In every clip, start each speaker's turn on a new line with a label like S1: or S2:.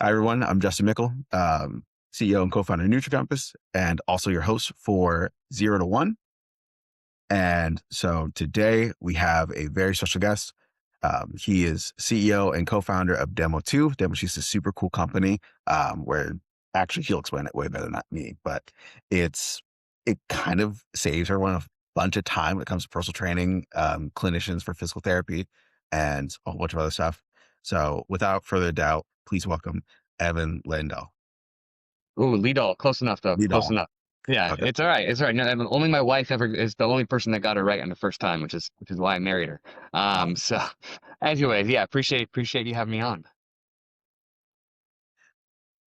S1: Hi, everyone. I'm Justin Mickle, CEO and co-founder of NutriCompass, and also your host for 0 to 1. And so today we have a very special guest. He is CEO and co-founder of Demotu. Demotu is a super cool company where actually he'll explain it way better than me, but it kind of saves everyone a bunch of time when it comes to personal training, clinicians for physical therapy, and a whole bunch of other stuff. So without further doubt, please welcome Evan Ledahl.
S2: Ooh, Ledahl, close enough though, close
S1: Ledahl.
S2: enough. Yeah,
S1: Okay.
S2: it's all right. It's all right. No, only my wife ever is the only person that got it right on the first time, which is why I married her. So, anyways, yeah, appreciate you having me on.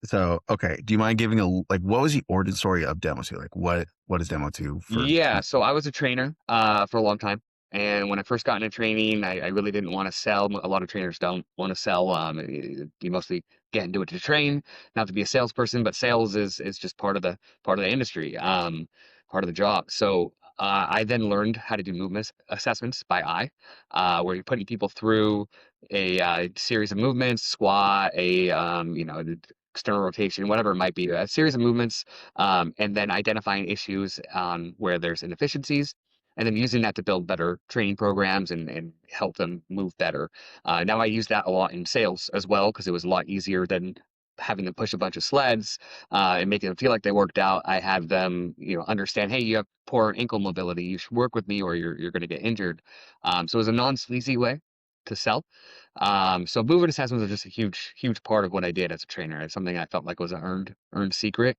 S1: So, okay. Do you mind giving what was the origin story of Demo2? Like what is Demo2 for?
S2: Yeah, so I was a trainer for a long time, and when I first got into training, I really didn't want to sell. A lot of trainers don't want to sell. You mostly get into it to train, not to be a salesperson. But sales is just part of the industry, part of the job. So I then learned how to do movement assessments by eye, where you're putting people through a series of movements, squat, external rotation, whatever it might be, a series of movements, and then identifying issues where there's inefficiencies, and then using that to build better training programs and help them move better. Now I use that a lot in sales as well because it was a lot easier than having them push a bunch of sleds and making them feel like they worked out. I had them, understand, hey, you have poor ankle mobility. You should work with me or you're going to get injured. So it was a non-sleazy way to sell. So movement assessments are just a huge part of what I did as a trainer. It's something I felt like was an earned secret.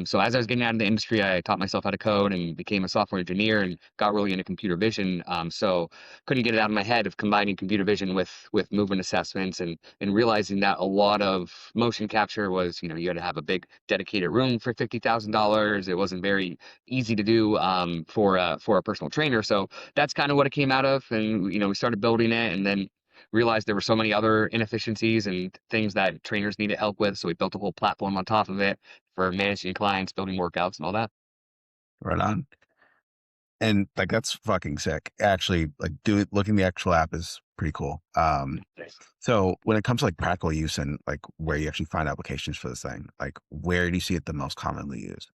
S2: So as I was getting out of the industry, I taught myself how to code and became a software engineer and got really into computer vision. So couldn't get it out of my head of combining computer vision with movement assessments and realizing that a lot of motion capture was, you had to have a big dedicated room for $50,000. It wasn't very easy to do for a personal trainer. So that's kind of what it came out of, and we started building it, and then realized there were so many other inefficiencies and things that trainers needed help with. So we built a whole platform on top of it for managing clients, building workouts, and all that.
S1: Right on. And like that's fucking sick. Actually, looking the actual app is pretty cool.
S2: Nice.
S1: So when it comes to like practical use and like where you actually find applications for this thing, like where do you see it the most commonly used?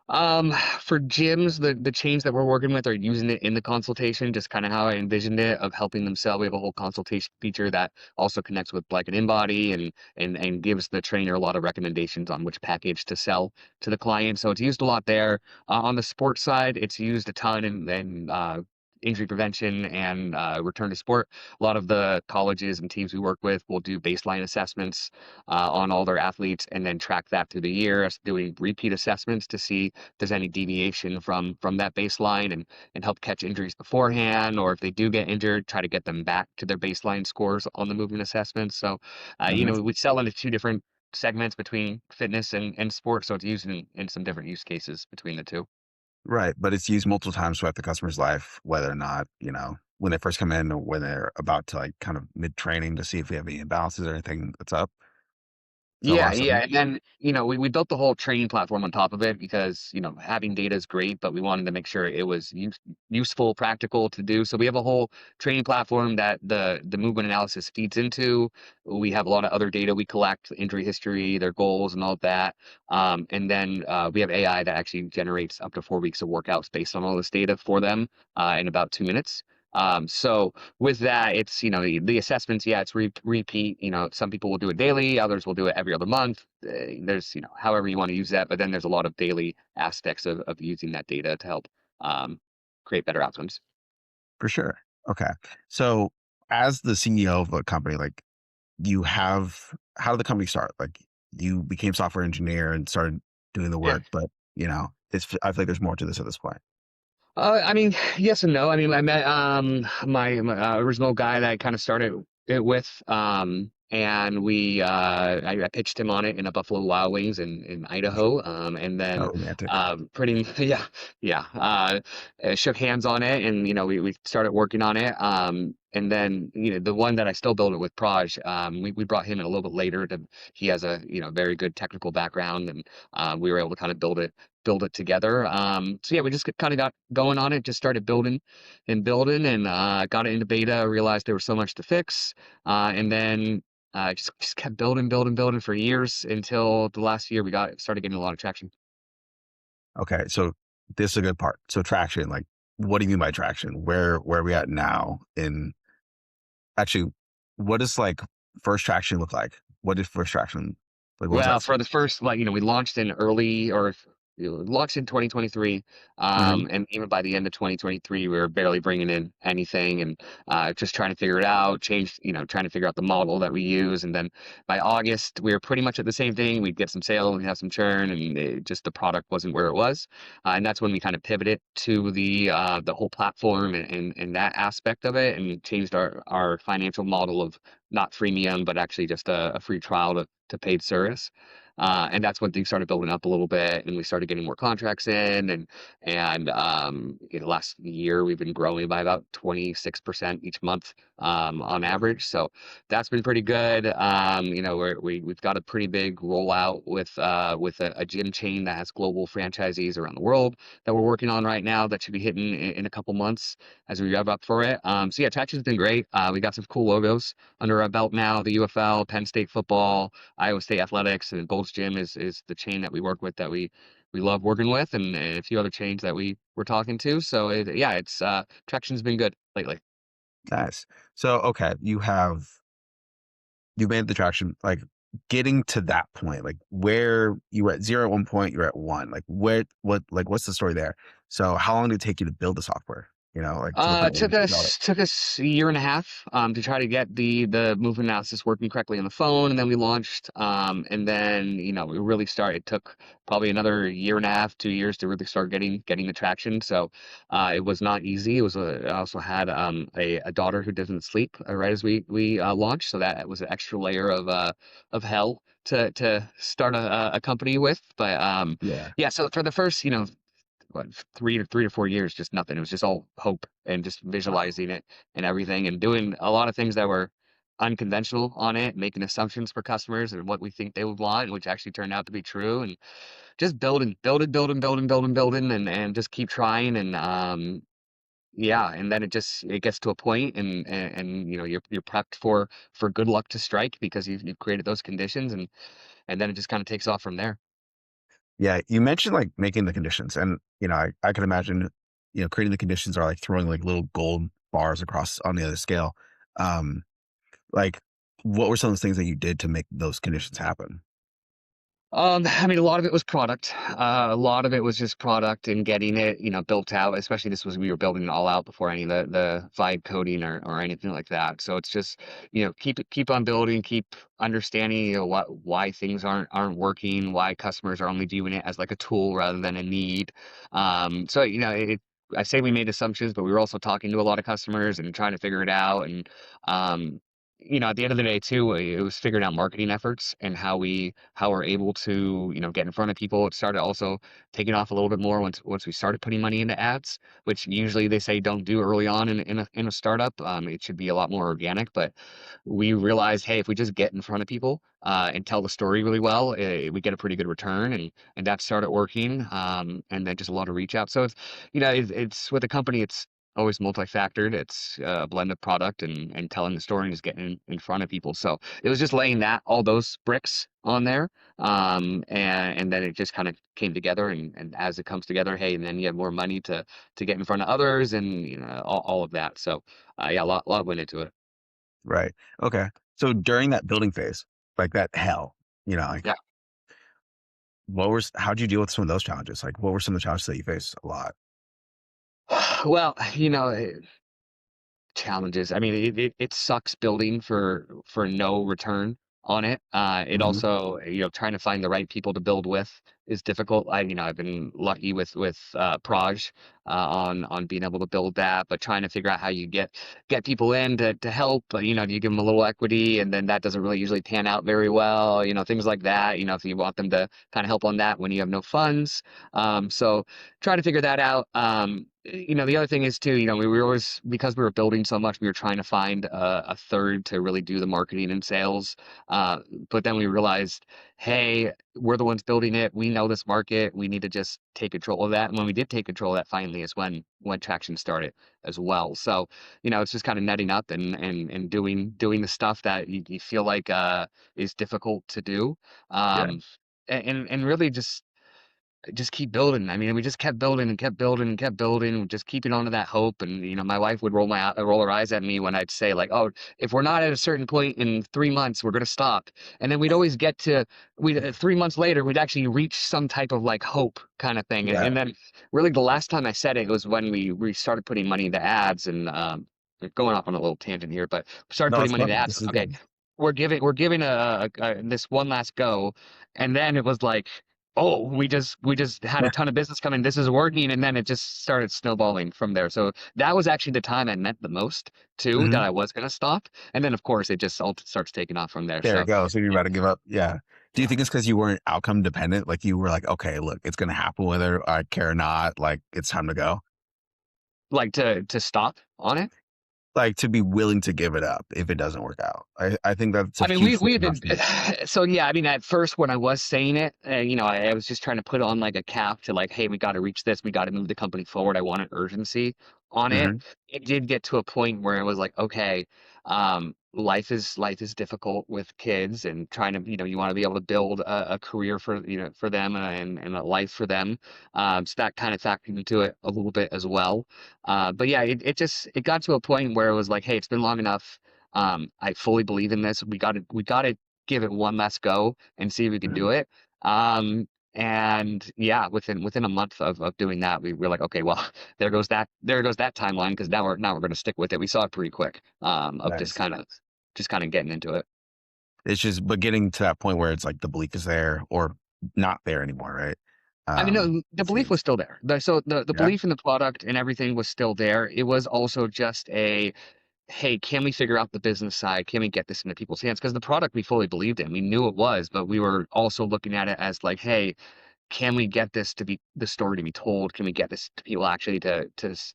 S2: For gyms, the chains that we're working with are using it in the consultation, just kind of how I envisioned it of helping them sell. We have a whole consultation feature that also connects with like an InBody and gives the trainer a lot of recommendations on which package to sell to the client. So it's used a lot there. On the sports side, it's used a ton in injury prevention and return to sport. A lot of the colleges and teams we work with will do baseline assessments on all their athletes and then track that through the year, us doing repeat assessments to see there's any deviation from that baseline and help catch injuries beforehand, or if they do get injured, try to get them back to their baseline scores on the movement assessments. So,
S1: Mhm.
S2: we sell into two different segments between fitness and sports, so it's used in some different use cases between the two.
S1: Right. But it's used multiple times throughout the customer's life, whether or not, when they first come in or when they're about to like kind of mid training to see if we have any imbalances or anything that's up. So
S2: Yeah,
S1: awesome.
S2: yeah. And then, we built the whole training platform on top of it because, having data is great, but we wanted to make sure it was useful, practical to do. So we have a whole training platform that the movement analysis feeds into. We have a lot of other data we collect, injury history, their goals, and all of that. And then we have AI that actually generates up to 4 weeks of workouts based on all this data for them in about 2 minutes. So with that, it's, the assessments, yeah, it's repeat. Some people will do it daily, others will do it every other month. There's, however you want to use that, but then there's a lot of daily aspects of using that data to help um, create better outcomes.
S1: For sure. Okay. So as the CEO of a company, like how did the company start? Like you became software engineer and started doing the
S2: Yeah.
S1: work, but I feel like there's more to this at this point.
S2: I mean, yes and no. I mean, I met my original guy that I kind of started it with, and I pitched him on it in a Buffalo Wild Wings in Idaho, and
S1: How
S2: then
S1: romantic.
S2: pretty yeah shook hands on it, and we started working on it, and then the one that I still build it with, Praj, we brought him in a little bit later. He has a very good technical background, and we were able to kind of build it together. So yeah, we just kind of got going on it, just started building and got it into beta, realized there was so much to fix. And then Just kept building, building, building for years until the last year we got started getting a lot of traction.
S1: Okay, so this is a good part. So traction, like, what do you mean by traction? Where are we at now? In actually, what does like first traction look like? What did first traction like? What was
S2: Well,
S1: that?
S2: for the first, like, we launched in early or launched in 2023.
S1: Mhm.
S2: And even by the end of 2023, we were barely bringing in anything and just trying to figure it out, trying to figure out the model that we use. And then by August, we were pretty much at the same thing. We'd get some sales, we'd have some churn, and just the product wasn't where it was. And that's when we kind of pivoted to the whole platform and that aspect of it and changed our financial model of not freemium, but actually just a free trial to paid service. And that's when things started building up a little bit, and we started getting more contracts in, and last year we've been growing by about 26% each month on average. So that's been pretty good. We've got a pretty big rollout with a gym chain that has global franchisees around the world that we're working on right now that should be hitting in a couple months as we rev up for it. So yeah, traction's been great. We got some cool logos under our belt now: the UFL, Penn State football, Iowa State athletics, and Gold's Gym is the chain that we work with that we love working with, and a few other chains that we're talking to. So yeah, it's traction's been good lately.
S1: Nice. So okay, you made the traction. Like getting to that point, like where you were at zero at one point, you're at one. Like what's the story there? So how long did it take you to build the software? You know, like to the point where
S2: Took
S1: you got it.
S2: us a year and a half to try to get the movement analysis working correctly on the phone, and then we launched. And then we really started. It took probably another year and a half, 2 years to really start getting the traction. So it was not easy. I also had a daughter who doesn't sleep right as we launched, so that was an extra layer of hell to start a company with. But
S1: Yeah.
S2: yeah, so for the first what 3 to 4 years, just nothing. It was just all hope and just
S1: Wow.
S2: visualizing it and everything, and doing a lot of things that were unconventional on it, making assumptions for customers and what we think they would want, which actually turned out to be true, and just building, and just keep trying, and yeah, and then it gets to a point, and you're prepped for good luck to strike because you've created those conditions, and then it just kind of takes off from there.
S1: Yeah. You mentioned like making the conditions, and I can imagine, creating the conditions are like throwing like little gold bars across on the other scale. Um, like what were some of those things that you did to make those conditions happen?
S2: I mean, a lot of it was product. A lot of it was just product and getting it, built out. Especially we were building it all out before any of the vibe coding or anything like that. So it's just, keep on building, keep understanding, why things aren't working, why customers are only viewing it as like a tool rather than a need. So I say we made assumptions, but we were also talking to a lot of customers and trying to figure it out. And um, at the end of the day too, it was figuring out marketing efforts and how we're able to, get in front of people. It started also taking off a little bit more once we started putting money into ads, which usually they say don't do early on in a startup. It should be a lot more organic, but we realized, hey, if we just get in front of people and tell the story really well, we get a pretty good return, and that started working. And then just a lot of reach out. So it's with a company, it's always multi-factored. It's a blend of product and telling the story and just getting in front of people. So it was just laying all those bricks on there. And then it just kind of came together, and as it comes together, hey, and then you have more money to get in front of others, and all of that. So yeah, a lot went into it.
S1: Right. Okay. So during that building phase, like that hell, like
S2: Yeah.
S1: how'd you deal with some of those challenges? Like what were some of the challenges that you faced a lot?
S2: Well, challenges. I mean, it sucks building for no return on it. It
S1: Mhm.
S2: also, trying to find the right people to build with is difficult. I've been lucky with Proj on being able to build that, but trying to figure out how you get people in to help. You give them a little equity, and then that doesn't really usually pan out very well. Things like that. If you want them to kind of help on that when you have no funds. So trying to figure that out. The other thing is too, we were always, because we were building so much, we were trying to find a third to really do the marketing and sales. Uh, but then we realized, hey, we're the ones building it. We know this market. We need to just take control of that. And when we did take control of that, finally, is when traction started as well. So, it's just kind of netting up and doing the stuff that you feel like is difficult to do.
S1: Yeah.
S2: Um, and really just keep building. I mean, we just kept building and kept building and kept building, just keeping on to that hope. And my wife would roll her eyes at me when I'd say like, "Oh, if we're not at a certain point in 3 months, we're gonna stop." And then we'd always get to we 3 months later, we'd actually reach some type of like hope kind of thing. And,
S1: Yeah.
S2: and then really the last time I said it was when we started putting money into ads and going off on a little tangent here, but started
S1: No,
S2: putting
S1: it's
S2: money into
S1: perfect.
S2: ads.
S1: This is
S2: Okay,
S1: good.
S2: we're giving this one last go, and then it was like, oh, we just had a ton of business coming. This is working, and then it just started snowballing from there. So that was actually the time I meant the most too, that
S1: Mhm.
S2: I was gonna stop, and then of course it just all starts taking off from there.
S1: There it
S2: So
S1: goes. So you're about to give up. Yeah. Do you
S2: yeah,
S1: think it's because you weren't outcome dependent? Like you were like, okay, look, it's going to happen whether I care or not. Like it's time to go.
S2: like to stop on it.
S1: Like to be willing to give it up if it doesn't work out. I think that's a
S2: I mean,
S1: huge
S2: we
S1: flip in our
S2: did.
S1: speed.
S2: So yeah, I mean, at first when I was saying it, I was just trying to put on like a cap to like, hey, we got to reach this, we got to move the company forward. I wanted urgency on it.
S1: Hmm.
S2: It did get to a point where it was like, okay, life is difficult with kids, and trying to, you want to be able to build a career for them and a life for them. So that kind of factored into it a little bit as well. But yeah, it got to a point where it was like, hey, it's been long enough. I fully believe in this. We gotta give it one last go and see if we can
S1: Hmm.
S2: do it. And yeah, within a month of doing that, we were like, okay, well, there goes that timeline, because now we're gonna stick with it. We saw it pretty quick, of just
S1: Nice.
S2: kind of getting into it.
S1: It's just, but getting to that point where it's like the belief is there or not there anymore, right?
S2: I mean, no, the
S1: It
S2: belief was
S1: seems.
S2: still there. So the
S1: Yeah.
S2: belief in the product and everything was still there. It was also just a, hey, can we figure out the business side? Can we get this into people's hands? Because the product we fully believed in, we knew it was, but we were also looking at it as like, hey, can we get this to be the story to be told? Can we get this to people actually to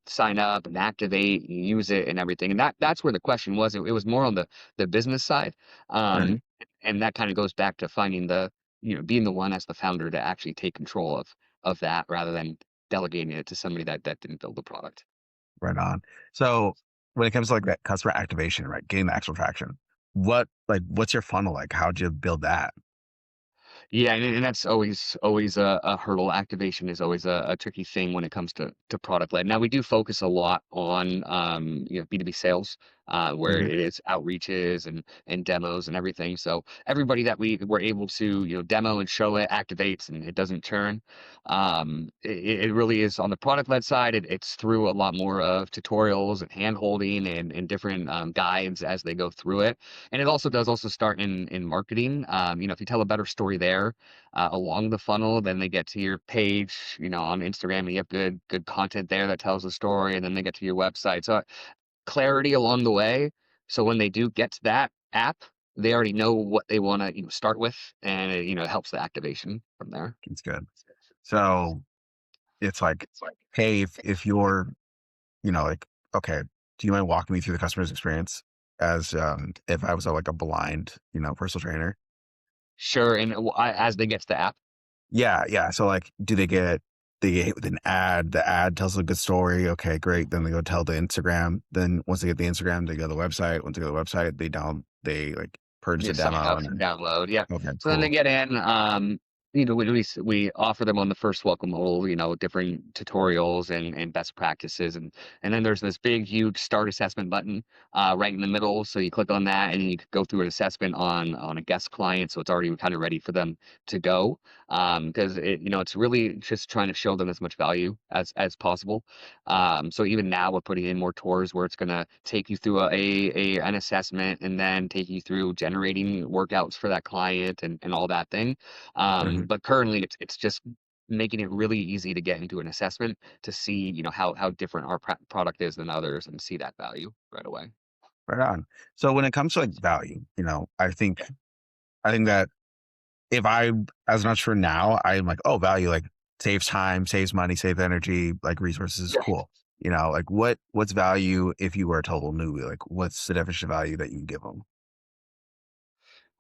S2: sign up and activate and use it and everything? And that's where the question was. It was more on the business side,
S1: Mhm.
S2: um, and that kind of goes back to finding being the one as the founder to actually take control of that, rather than delegating it to somebody that didn't build the product.
S1: Right on. So when it comes to like that customer activation, right? Getting the actual traction, what's your funnel like? How'd you build that?
S2: Yeah, and that's always a hurdle. Activation is always a tricky thing when it comes to product led. Now we do focus a lot on B2B sales, where
S1: Hmm.
S2: it is outreaches and demos and everything. So everybody that we were able to demo and show it activates, and it doesn't churn. It really is on the product led side. It's through a lot more of tutorials and hand holding and different guides as they go through it. And it also does also start in marketing. If you tell a better story there, along the funnel, then they get to your page, on Instagram, and you have good content there that tells the story, and then they get to your website. So clarity along the way. So when they do get to that app, they already know what they want to start with, and it helps the activation from there.
S1: It's good. So it's like, hey, if you're, like, okay, do you mind walking me through the customer's experience as if I was like a blind, personal trainer?
S2: Sure, and as they get to the app.
S1: Yeah, yeah. So like, do they get hit with an ad? The ad tells a good story. Okay, great. Then they go tell the Instagram. Then once they get the Instagram, they go to the website. Once they go to the website, they like purchase a
S2: Yeah, sign
S1: demo
S2: up
S1: and
S2: and
S1: then
S2: download. Yeah.
S1: okay,
S2: So then they
S1: cool.
S2: get in. We offer them on the first welcome huddle, different tutorials and best practices, and then there's this big, huge start assessment button right in the middle. So you click on that, and you can go through an assessment on a guest client. So it's already kind of ready for them to go. Because it's really just trying to show them as much value as possible. So even now we're putting in more tours where it's going to take you through an assessment, and then take you through generating workouts for that client and all that thing.
S1: Mhm.
S2: But currently it's just making it really easy to get into an assessment to see, how different our product is than others, and see that value right away.
S1: Right on. So when it comes to like value, I think that if I, as an entrepreneur now, I'm like, oh, value, like saves time, saves money, saves energy, like resources,
S2: Yeah.
S1: cool. Like what's value if you were a total newbie? Like what's the definition of value that you give them?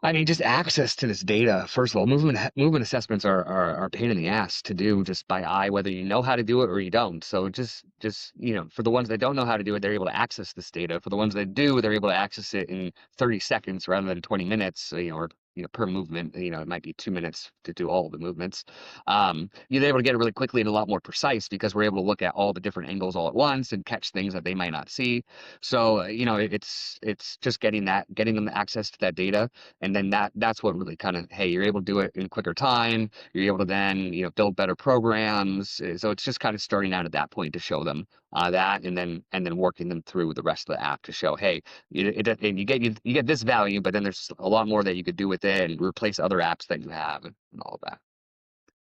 S2: I mean, just access to this data. First of all, movement assessments are a pain in the ass to do just by eye, whether you know how to do it or you don't. So just for the ones that don't know how to do it, they're able to access this data. For the ones that do, they're able to access it in 30 seconds rather than 20 minutes. Or per movement. It might be 2 minutes to do all the movements. You're able to get it really quickly and a lot more precise because we're able to look at all the different angles all at once and catch things that they might not see. So it's just getting them access to that data, and then that's what really kind of, hey, you're able to do it in quicker time. You're able to then build better programs. So it's just kind of starting out at that point to show them that, and then working them through the rest of the app to show, hey, and you get this value, but then there's a lot more that you could do with it and replace other apps that you have and all of that.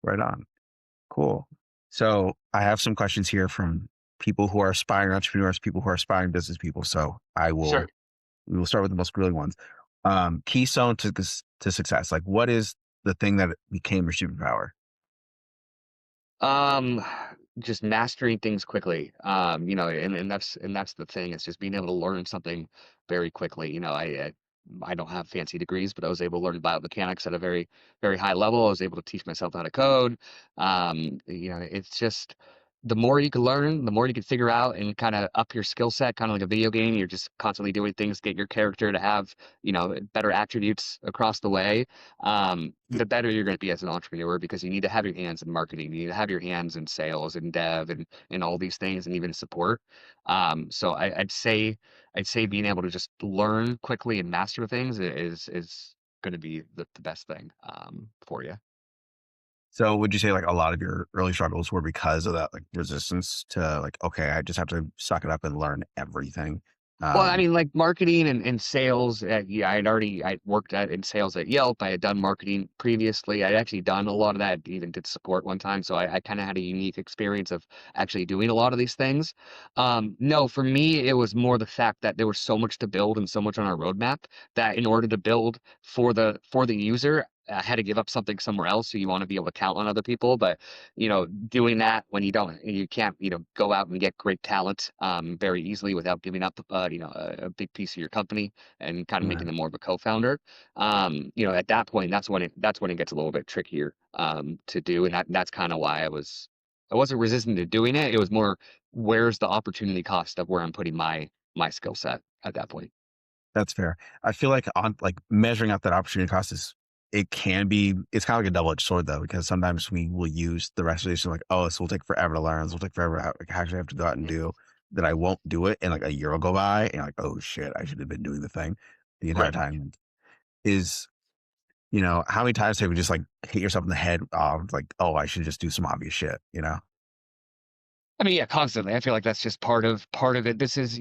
S1: Right on. Cool. So I have some questions here from people who are aspiring entrepreneurs, people who are aspiring business people. So
S2: Sure.
S1: we will start with the most grilling ones. Keystone to success. Like what is the thing that became your superpower?
S2: Um, just mastering things quickly. And that's the thing. It's just being able to learn something very quickly. I don't have fancy degrees, but I was able to learn biomechanics at a very, very high level. I was able to teach myself how to code. It's just the more you can learn, the more you can figure out and kind of up your skill set, kind of like a video game. You're just constantly doing things, get your character to have, better attributes across the way. The better you're going to be as an entrepreneur because you need to have your hands in marketing, you need to have your hands in sales and dev and all these things and even support. So I'd say being able to just learn quickly and master things is going to be the best thing for you.
S1: So would you say like a lot of your early struggles were because of that like resistance to like, okay, I just have to suck it up and learn everything?
S2: Well, I
S1: Um,
S2: mean, like marketing and sales. Yeah, I worked in sales at Yelp. I had done marketing previously. I'd actually done a lot of that. Even did support one time, so I kind of had a unique experience of actually doing a lot of these things. No, for me, it was more the fact that there was so much to build and so much on our roadmap that in order to build for the user, I had to give up something somewhere else. So you want to be able to count on other people, but doing that when you can't, go out and get great talent very easily without giving up, a big piece of your company and kind of making
S1: right.
S2: them more of a co-founder. At that point, that's when it gets a little bit trickier to do, and that's kind of why I wasn't resistant to doing it. It was more, where's the opportunity cost of where I'm putting my skill set at that point.
S1: That's fair. I feel like on like measuring out that opportunity cost is it's kind of like a double edged sword though, because sometimes we will use the restoration like, oh, this will take forever to learn. This will take forever. Like, how should I have to go out and do that? I won't do it. And like a year will go by and you're like, oh shit, I should have been doing the thing the entire
S2: Right.
S1: time. Is, how many times have you just like hit yourself in the head of like, oh, I should just do some obvious shit,
S2: I mean, yeah, constantly. I feel like that's just part of it. This is,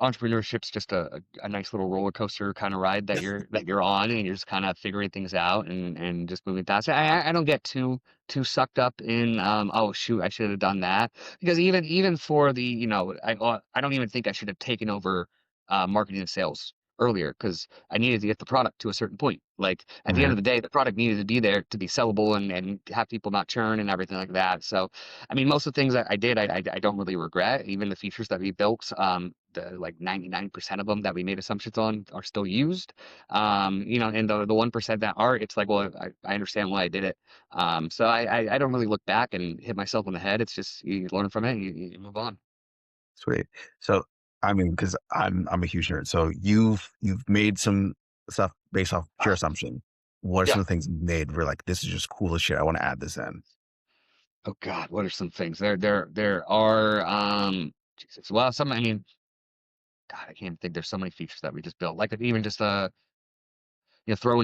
S2: entrepreneurship's just a nice little roller coaster kind of ride that you're on, and you're just kind of figuring things out and just moving past it. I don't get too sucked up in oh shoot, I should have done that, because even for the I don't even think I should have taken over marketing and sales earlier because I needed to get the product to a certain point. Like at the end
S1: Right.
S2: of the day, the product needed to be there to be sellable and have people not churn and everything like that. So I mean, most of the things that I did, I don't really regret. Even the features that we built, the like 99% of them that we made assumptions on are still used. And the 1% that aren't, it's like, well, I understand why I did it. So I don't really look back and hit myself on the head. It's just you learn from it, you move on.
S1: Sweet. So, I mean, because I'm a huge nerd. So you've made some stuff based off pure assumption. What are
S2: Yeah.
S1: some of the things you made where like this is just cool as shit? I want to add this in.
S2: Oh God, what are some things? There are Jesus. Well, some, I mean, God, I can't even think. There's so many features that we just built. Like even just throwing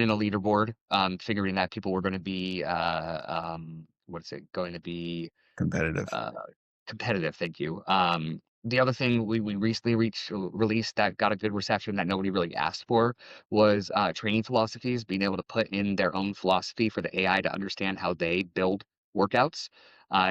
S2: in a leaderboard, figuring that people were going to be, what is it going to be,
S1: Competitive,
S2: uh, competitive. Thank you. The other thing we recently released that got a good reception that nobody really asked for was training philosophies, being able to put in their own philosophy for the AI to understand how they build workouts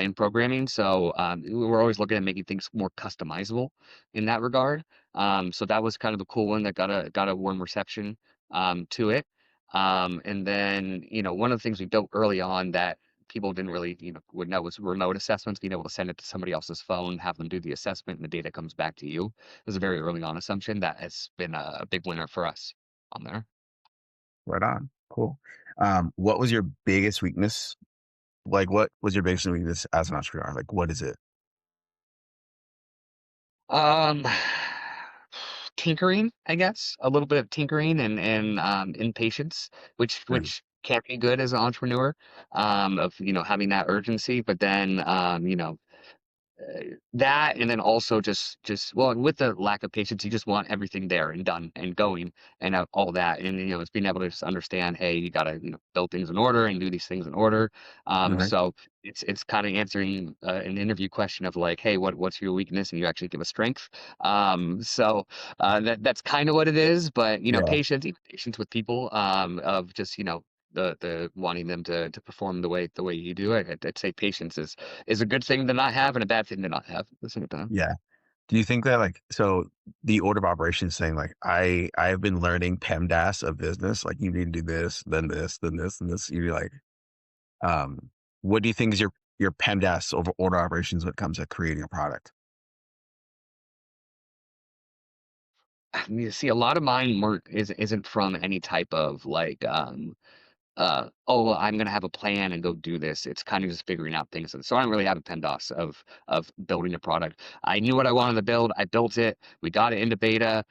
S2: in programming. So we're always looking at making things more customizable in that regard. So that was kind of a cool one that got a warm reception to it. And then one of the things we built early on that people didn't really, would know was remote assessments, being able to send it to somebody else's phone, have them do the assessment, and the data comes back to you. It was a very early on assumption that has been a big winner for us on there.
S1: Right on. Cool. What was your biggest weakness? Like, what was your biggest weakness as an entrepreneur? Like, what is it?
S2: Um, tinkering, I guess, a little bit of tinkering and impatience, which
S1: Mm,
S2: can be good as an entrepreneur, of having that urgency, but then that and then also just well, and with the lack of patience, you just want everything there and done and going and all that. And it's being able to just understand, hey, you got to build things in order and do these things in order.
S1: right.
S2: So it's kind of answering an interview question of like, hey, what's your weakness, and you actually give a strength. So that's kind of what it is. But
S1: Yeah.
S2: patience, even patience with people, of just the wanting them to perform the way you do it. I'd say patience is a good thing to not have and a bad thing to not have at the same time.
S1: Yeah. Do you think that like so the order of operations saying like I've been learning PEMDAS of business, like you need to do this, then this, then this, and this. You're like, what do you think is your PEMDAS over order of operations when it comes to creating a product?
S2: You see, a lot of mine isn't from any type of like oh, well, I'm gonna have a plan and go do this. It's kind of just figuring out things. So I don't really have a PEMDAS of building a product. I knew what I wanted to build. I built it. We got it into beta.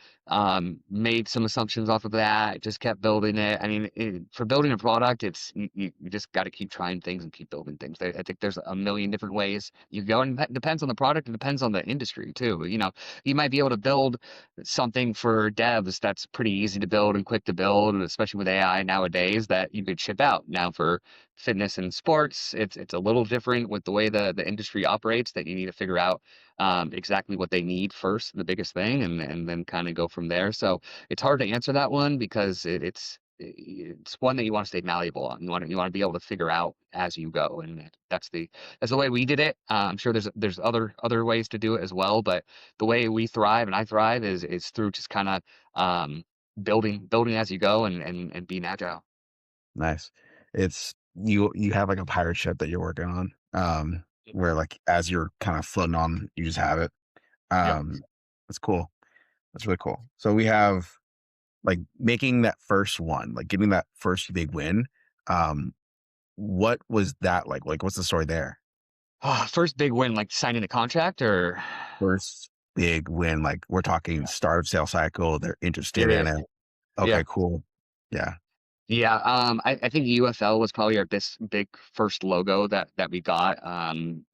S2: Made some assumptions off of that. Just kept building it. I mean, for building a product, it's you just got to keep trying things and keep building things. I think there's a million different ways you go, and that depends on the product. It depends on the industry too. You might be able to build something for devs that's pretty easy to build and quick to build, and especially with AI nowadays that you could ship out. Now for fitness and sports, it's a little different with the way the industry operates that you need to figure out exactly what they need first, the biggest thing, and then kind of go from there. So it's hard to answer that one because it's one that you want to stay malleable on. You want to be able to figure out as you go, and that's the way we did it. I'm sure there's other ways to do it as well, but the way we thrive and I thrive is through just kind of building as you go and being agile.
S1: Nice. It's you have like a pirate ship that you're working on, where like as you're kind of floating on, you just have it.
S2: Yep.
S1: Um, that's cool. That's really cool. So we have like making that first one, like getting that first big win. Um, what was that like? Like, what's the story there?
S2: First big win, like signing a contract, or
S1: First big win, like we're talking start of sales cycle. They're interested in
S2: serious.
S1: it.
S2: Yeah.
S1: Okay, cool. Yeah.
S2: Yeah, I think UFL was probably our big first logo that we got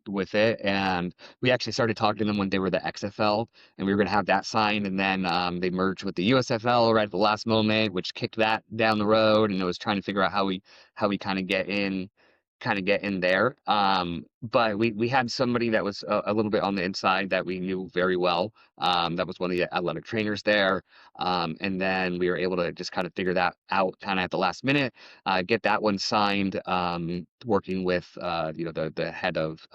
S2: with it, and we actually started talking to them when they were the XFL, and we were gonna have that signed, and then they merged with the USFL right at the last moment, which kicked that down the road, and it was trying to figure out how we kind of get in there. But we had somebody that was a little bit on the inside that we knew very well. That was one of the athletic trainers there. And then we were able to just kind of figure that out kind of at the last minute, get that one signed, working with the head of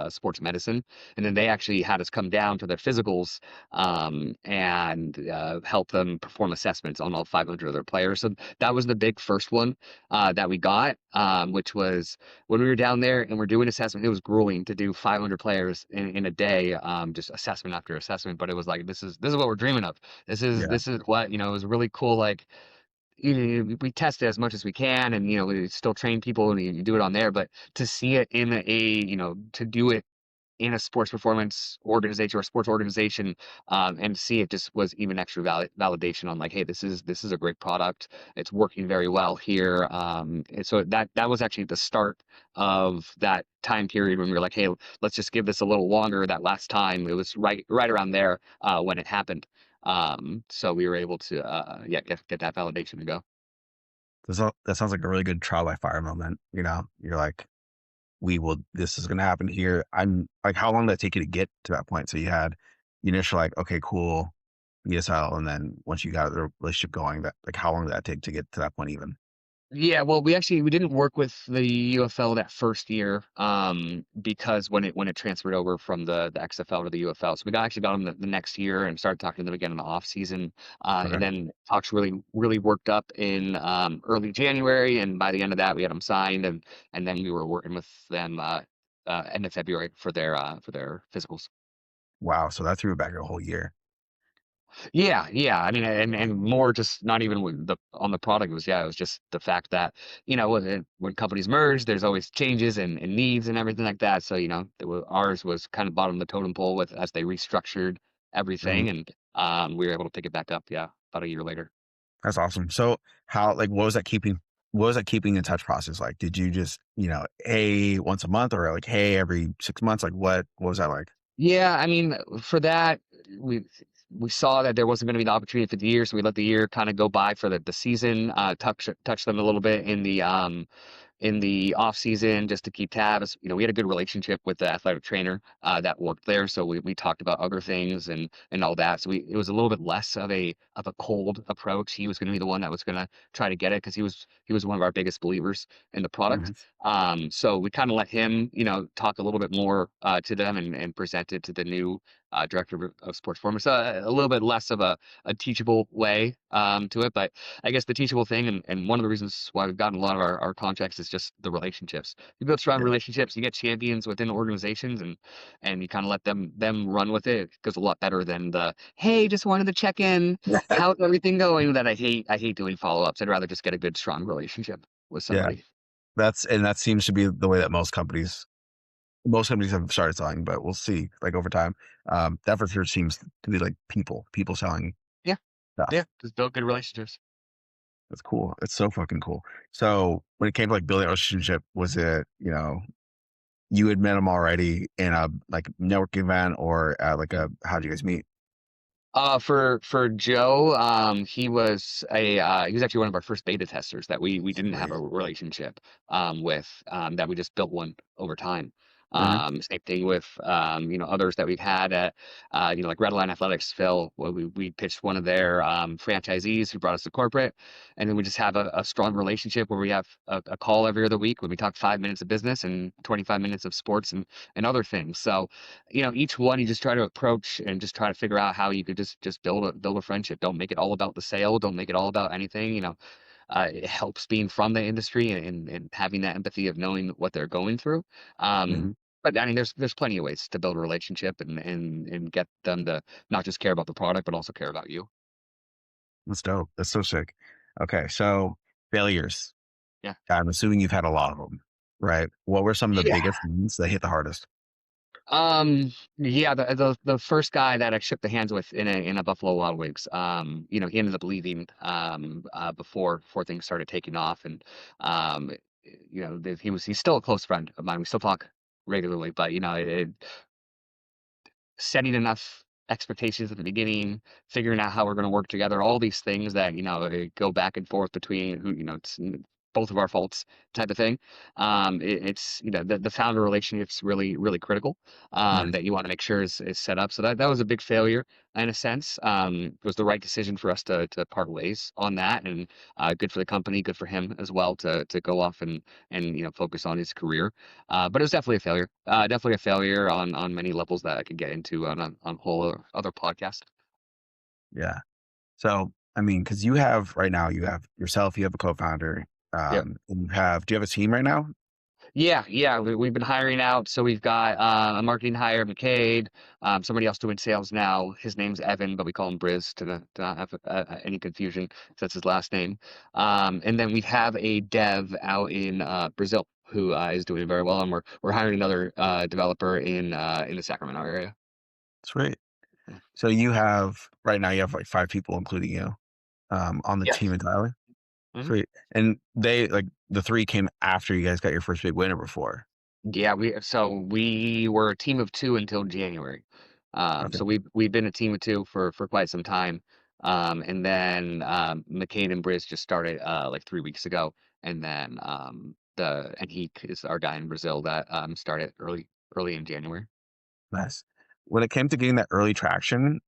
S2: sports medicine, and then they actually had us come down to their physicals and help them perform assessments on all 500 of their players. So that was the big first one that we got, which was when we were down there and we're doing assessment. It was grueling to do 500 players in a day, just assessment after assessment. But it was like this is what we're dreaming of. This is
S1: Yeah.
S2: this is what it was really cool. Like we test it as much as we can, and we still train people and you do it on there. But to see it in to do it in a sports performance organization or a sports organization, and see it just was even extra validation on like, hey, this is a great product. It's working very well here. And so that was actually the start of that time period when we were like, hey, let's just give this a little longer. That last time it was right around there when it happened. So we were able to yeah, get that validation to go.
S1: That sounds like a really good trial by fire moment. You're like, we will, this is going to happen here. I'm like, how long did it take you to get to that point? So you had the initial, like, okay, cool, ESL. And then once you got the relationship going, that like, how long did that take to get to that point even?
S2: Yeah, well, we didn't work with the UFL that first year, because when it transferred over from the XFL to the UFL, so actually got them the next year and started talking to them again in the off season, and
S1: Okay.
S2: then talks really worked up in early January, and by the end of that we had them signed, and then we were working with them end of February for their physicals.
S1: Wow. So that threw it back a whole year.
S2: Yeah, yeah. I mean, and more just not even with the on the product. It was, yeah, it was just the fact that, when companies merge, there's always changes and needs and everything like that. So, ours was kind of bottom of the totem pole with as they restructured everything,
S1: Mhm.
S2: and we were able to pick it back up. Yeah, about a year later.
S1: That's awesome. So how like what was that keeping in touch process like? Did you just, hey, once a month or like hey every 6 months? Like what was that like?
S2: Yeah, I mean, for that, we we saw that there wasn't going to be the opportunity for the year, so we let the year kind of go by for the season. Touch them a little bit in the off season just to keep tabs. We had a good relationship with the athletic trainer that worked there, so we talked about other things and all that. So it was a little bit less of a cold approach. He was going to be the one that was going to try to get it because he was one of our biggest believers in the product.
S1: Mhm.
S2: So we kind of let him, talk a little bit more to them and present it to the new director of sports performance. A little bit less of a teachable way to it, but I guess the teachable thing, and one of the reasons why we've gotten a lot of our contracts is just the relationships. You build strong
S1: Yeah.
S2: relationships, you get champions within organizations, and you kind of let them run with it. It goes a lot better than the hey, just wanted to check in, how's everything going? That I hate doing follow ups. I'd rather just get a good strong relationship with
S1: Yeah.
S2: somebody.
S1: That seems to be the way that most companies have started selling, but we'll see like over time. That for sure seems to be like people selling
S2: Yeah,
S1: stuff.
S2: yeah, just build good relationships.
S1: That's cool. It's so fucking cool. So when it came to like building a relationship, was it, you had met him already in a like networking event or like how'd you guys meet?
S2: For Joe, he was actually one of our first beta testers that we didn't have a
S1: Sweet.
S2: relationship with, that we just built one over time.
S1: Hmm.
S2: Same thing with others that we've had at like Redline Athletics. Phil, well, we pitched one of their franchisees who brought us to corporate, and then we just have a strong relationship where we have a call every other week when we talk 5 minutes of business and 25 minutes of sports and other things. So each one you just try to approach and just try to figure out how you could just build a friendship. Don't make it all about the sale. Don't make it all about anything. It helps being from the industry and having that empathy of knowing what they're going through.
S1: Hmm.
S2: But I mean, there's plenty of ways to build a relationship and get them to not just care about the product, but also care about you.
S1: That's dope. That's so sick. Okay. So failures.
S2: Yeah.
S1: I'm assuming you've had a lot of them, right? What were some of the
S2: Yeah.
S1: biggest ones that hit the hardest?
S2: Yeah, the first guy that I shook the hands with in a Buffalo Wild Wings, he ended up leaving before things started taking off, and um, he's still a close friend of mine. We still talk regularly, but setting enough expectations at the beginning, figuring out how we're going to work together, all these things that, go back and forth between who, both of our faults type of thing. It's, the founder relationship's really critical,
S1: Nice.
S2: that you want to make sure is set up. So that was a big failure in a sense. It was the right decision for us to part ways on that, and good for the company, good for him as well to go off and focus on his career. But it was definitely a failure. Definitely a failure on many levels that I could get into on a whole other podcast.
S1: Yeah. So, I mean, because you have right now, you have yourself, you have a co-founder,
S2: Yeah.
S1: and do you have a team right now?
S2: Yeah, yeah. We've been hiring out. So we've got a marketing hire, McCade, somebody else doing sales now. His name's Evan, but we call him Briz to not have any confusion. 'Cause that's his last name. And then we have a dev out in Brazil who is doing very well, and we're hiring another developer in the Sacramento area.
S1: Sweet. So you have right now, you have like 5 people, including you, on the team
S2: Yes.
S1: entirely.
S2: Mhm.
S1: Sweet. And they like the 3 came after you guys got your first big winner before.
S2: Yeah, we were a team of two until January.
S1: Okay.
S2: So we've been a team of two for quite some time. And then McCain and Briz just started like 3 weeks ago, and then he is our guy in Brazil that started early in January.
S1: Nice. When it came to getting that early traction,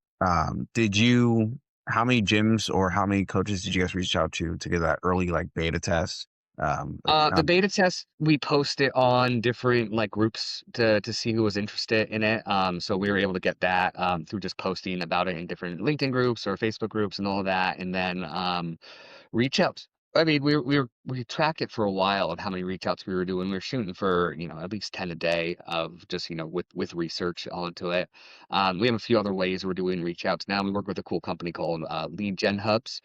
S1: did you how many gyms or how many coaches did you guys reach out to get that early like beta test? Like,
S2: The beta test, we post it on different like groups to see who was interested in it. So we were able to get that through just posting about it in different LinkedIn groups or Facebook groups and all of that. And then reach outs. I mean, we tracked it for a while of how many reach outs we were doing. We were shooting for, at least 10 a day of just, with research onto it. We have a few other ways we're doing reach outs now. We work with a cool company called Lead Gen Hubs.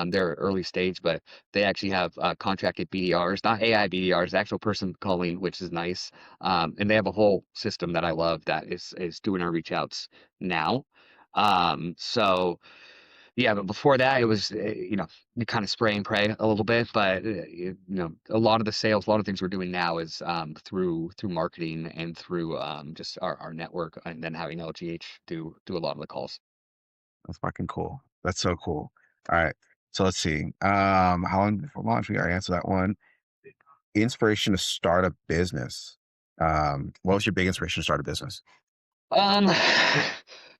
S2: They're early stage, but they actually have contracted BDRs, not AI BDRs, actual person calling, which is nice. And they have a whole system that I love that is doing our reach outs now. So yeah, but before that, it was, you kind of spray and pray a little bit. But a lot of the sales, a lot of things we're doing now is through marketing and through just our network, and then having LGH do a lot of the calls.
S1: that's fucking cool. That's so cool. All right. So let's see. How long before launch? We gotta answer that one. Inspiration to start a business. What was your big inspiration to start a business?
S2: Um,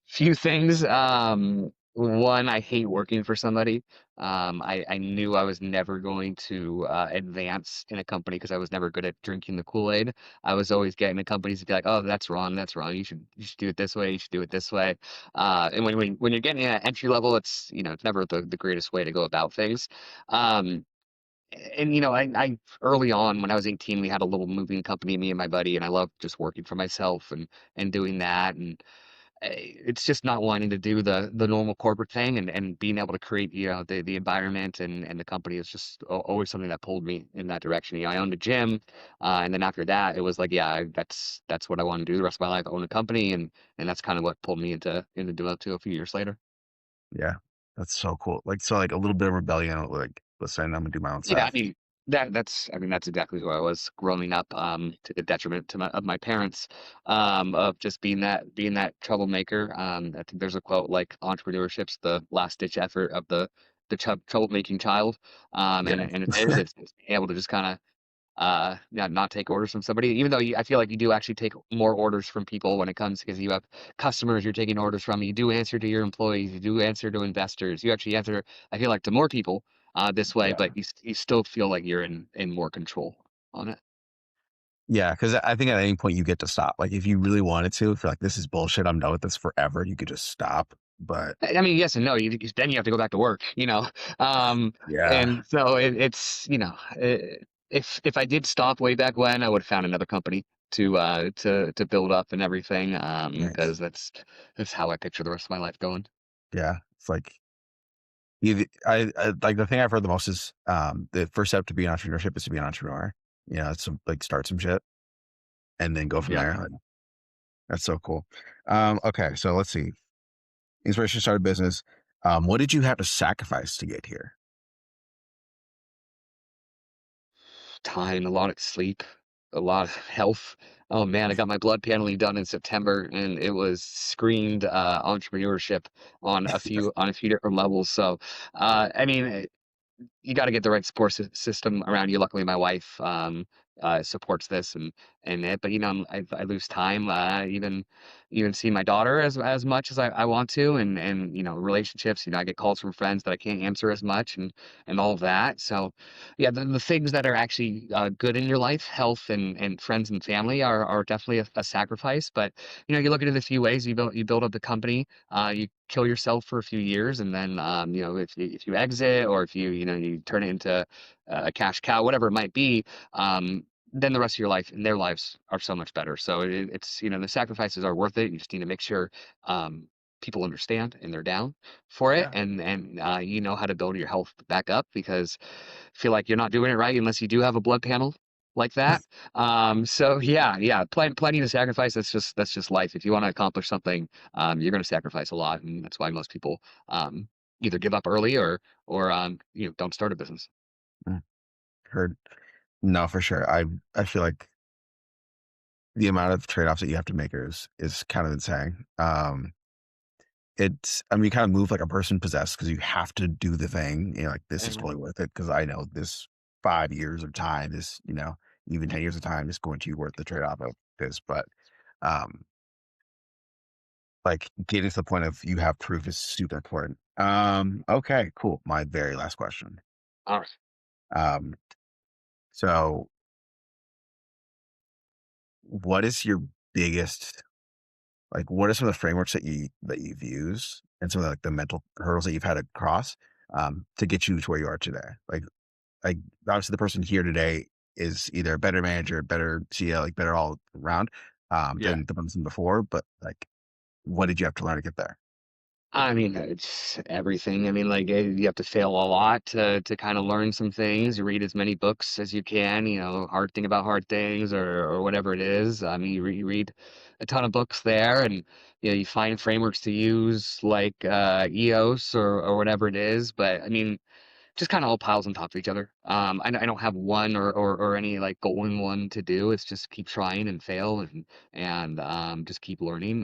S2: few things. One, I hate working for somebody. I knew I was never going to advance in a company because I was never good at drinking the Kool-Aid. I was always getting the companies to be like, "Oh, that's wrong. That's wrong. You should do it this way. You should do it this way." And when you're getting at entry level, it's never the greatest way to go about things. Um, and I early on when I was 18, we had a little moving company, me and my buddy, and I loved just working for myself and doing that. And it's just not wanting to do the normal corporate thing, and being able to create the environment and the company is just always something that pulled me in that direction. I owned a gym, and then after that, it was like, yeah, that's what I want to do the rest of my life. Own a company, and that's kind of what pulled me into Demotu a few years later.
S1: Yeah, that's so cool. Like, so like a little bit of rebellion, like, listen, I'm gonna do my own
S2: Yeah, I
S1: stuff.
S2: mean that's exactly who I was growing up, to the detriment of my parents, of just being that troublemaker. I think there's a quote like entrepreneurship's the last ditch effort of the troublemaking child, and
S1: Yeah.
S2: and it is it's being able to just kind of not take orders from somebody, even though I feel like you do actually take more orders from people when it comes because you have customers you're taking orders from. You do answer to your employees, you do answer to investors. You actually answer, I feel like, to more people this way,
S1: Yeah.
S2: but you still feel like you're in more control on it.
S1: Yeah. Cause I think at any point you get to stop. Like if you really wanted to, if you're like, this is bullshit, I'm done with this forever, you could just stop. But
S2: I mean, yes and no. Then you have to go back to work.
S1: yeah,
S2: And so if I did stop way back when, I would have found another company to build up and everything.
S1: nice.
S2: Because that's how I picture the rest of my life going.
S1: Yeah. It's like, I like the thing I've heard the most is, the first step to be an entrepreneurship is to be an entrepreneur. It's to like start some shit and then go from
S2: Yeah.
S1: there. Like, that's so cool. Okay. So let's see. Inspiration to start a business. What did you have to sacrifice to get here?
S2: Time, a lot of sleep, a lot of health. Oh man, I got my blood paneling done in September, and it was screened entrepreneurship on a few different levels. So, I mean, you got to get the right support system around you. Luckily, my wife supports this and it. But I lose time. Even see my daughter as much as I want to, and relationships. I get calls from friends that I can't answer as much, and all of that. So, yeah, the things that are actually good in your life, health and friends and family are definitely a sacrifice. But you look at it a few ways. You build up the company. You kill yourself for a few years, and then if you exit, or if you turn it into a cash cow, whatever it might be, then the rest of your life and their lives are so much better. So it's the sacrifices are worth it. You just need to make sure um, people understand and they're down for it,
S1: Yeah.
S2: and you know how to build your health back up, because I feel like you're not doing it right unless you do have a blood panel like that. So yeah, plenty to sacrifice. That's just life. If you want to accomplish something, you're going to sacrifice a lot, and that's why most people um, either give up early or don't start a business.
S1: Mm, heard. No, for sure. I feel like the amount of trade-offs that you have to make is kind of insane. I mean, you kind of move like a person possessed because you have to do the thing. Like this is
S2: Mhm.
S1: totally worth it because I know this 5 years of time is, even 10 years of time is going to be worth the trade-off of this. But um, like getting to the point of you have proof is super important. Okay, cool. My very last question.
S2: All right.
S1: Um, so what is your biggest like what are some of the frameworks that you've used and some of like the mental hurdles that you've had to cross to get you to where you are today? Like obviously the person here today is either a better manager, better CEO, like better all around
S2: Yeah.
S1: than the person before, but like what did you have to learn to get there?
S2: I mean, it's everything. I mean, like you have to fail a lot to kind of learn some things. You read as many books as you can. You know, hard thing about hard things or whatever it is. I mean, you read a ton of books there, and you know you find frameworks to use like EOS or whatever it is. But I mean, just kind of all piles on top of each other. I don't have one or any like golden one to do. It's just keep trying and fail and just keep learning.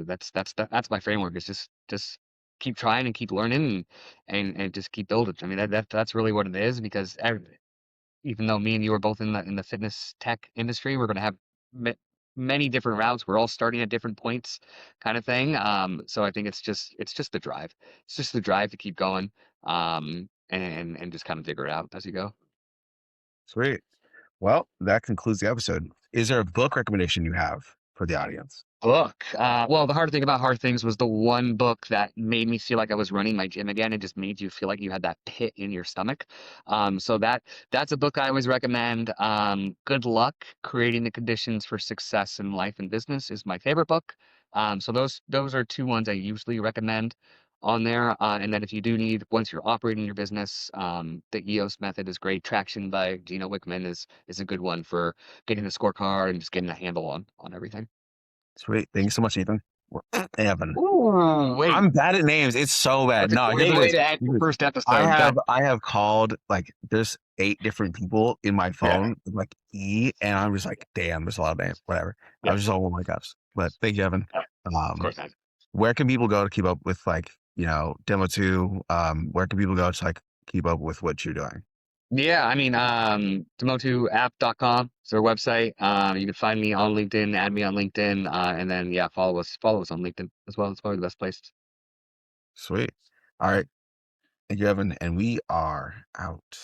S2: That's my framework. It's just keep trying and keep learning and just keep building. I mean that's really what it is because even though me and you are both in the fitness tech industry, we're going to have ma many different routes. We're all starting at different points, kind of thing. So I think it's just the drive. It's just the drive to keep going, and just kind of figure it out as you go.
S1: Sweet. Well, that concludes the episode. Is there a book recommendation you have for the audience?
S2: Book. Well, the hard thing about hard things was the one book that made me feel like I was running my gym again. It just made you feel like you had that pit in your stomach. So that's a book I always recommend. Good Luck: Creating the Conditions for Success in Life and Business is my favorite book. So those are two ones I usually recommend on there. And then if you do need, once you're operating your business, the EOS method is great. Traction by Gino Wickman is a good one for getting the scorecard and just getting a handle on everything.
S1: Sweet. Thank you so much, Ethan. Evan.
S2: Ooh, wait.
S1: I'm bad at names. It's so bad.
S2: That's a
S1: No, here's
S2: great
S1: what it
S2: way
S1: is.
S2: to end
S1: Here's
S2: your
S1: what it is.
S2: first episode. Go.
S1: I have called like there's 8 different people in my
S2: Yeah,
S1: phone with, like E, and I'm just like, damn, there's a lot of names. Whatever. I
S2: yeah,
S1: was just all, oh my gosh. But thank you, Evan.
S2: of
S1: Um,
S2: course not.
S1: where can people go to keep up with like, Demo 2? Where can people go to like keep up with what you're doing?
S2: Yeah, I mean, demotuapp.com is our website. You can find me on LinkedIn, add me on LinkedIn, and then yeah, follow us on LinkedIn as well. It's probably the best place.
S1: Sweet. All right. Thank you, Evan. And we are out.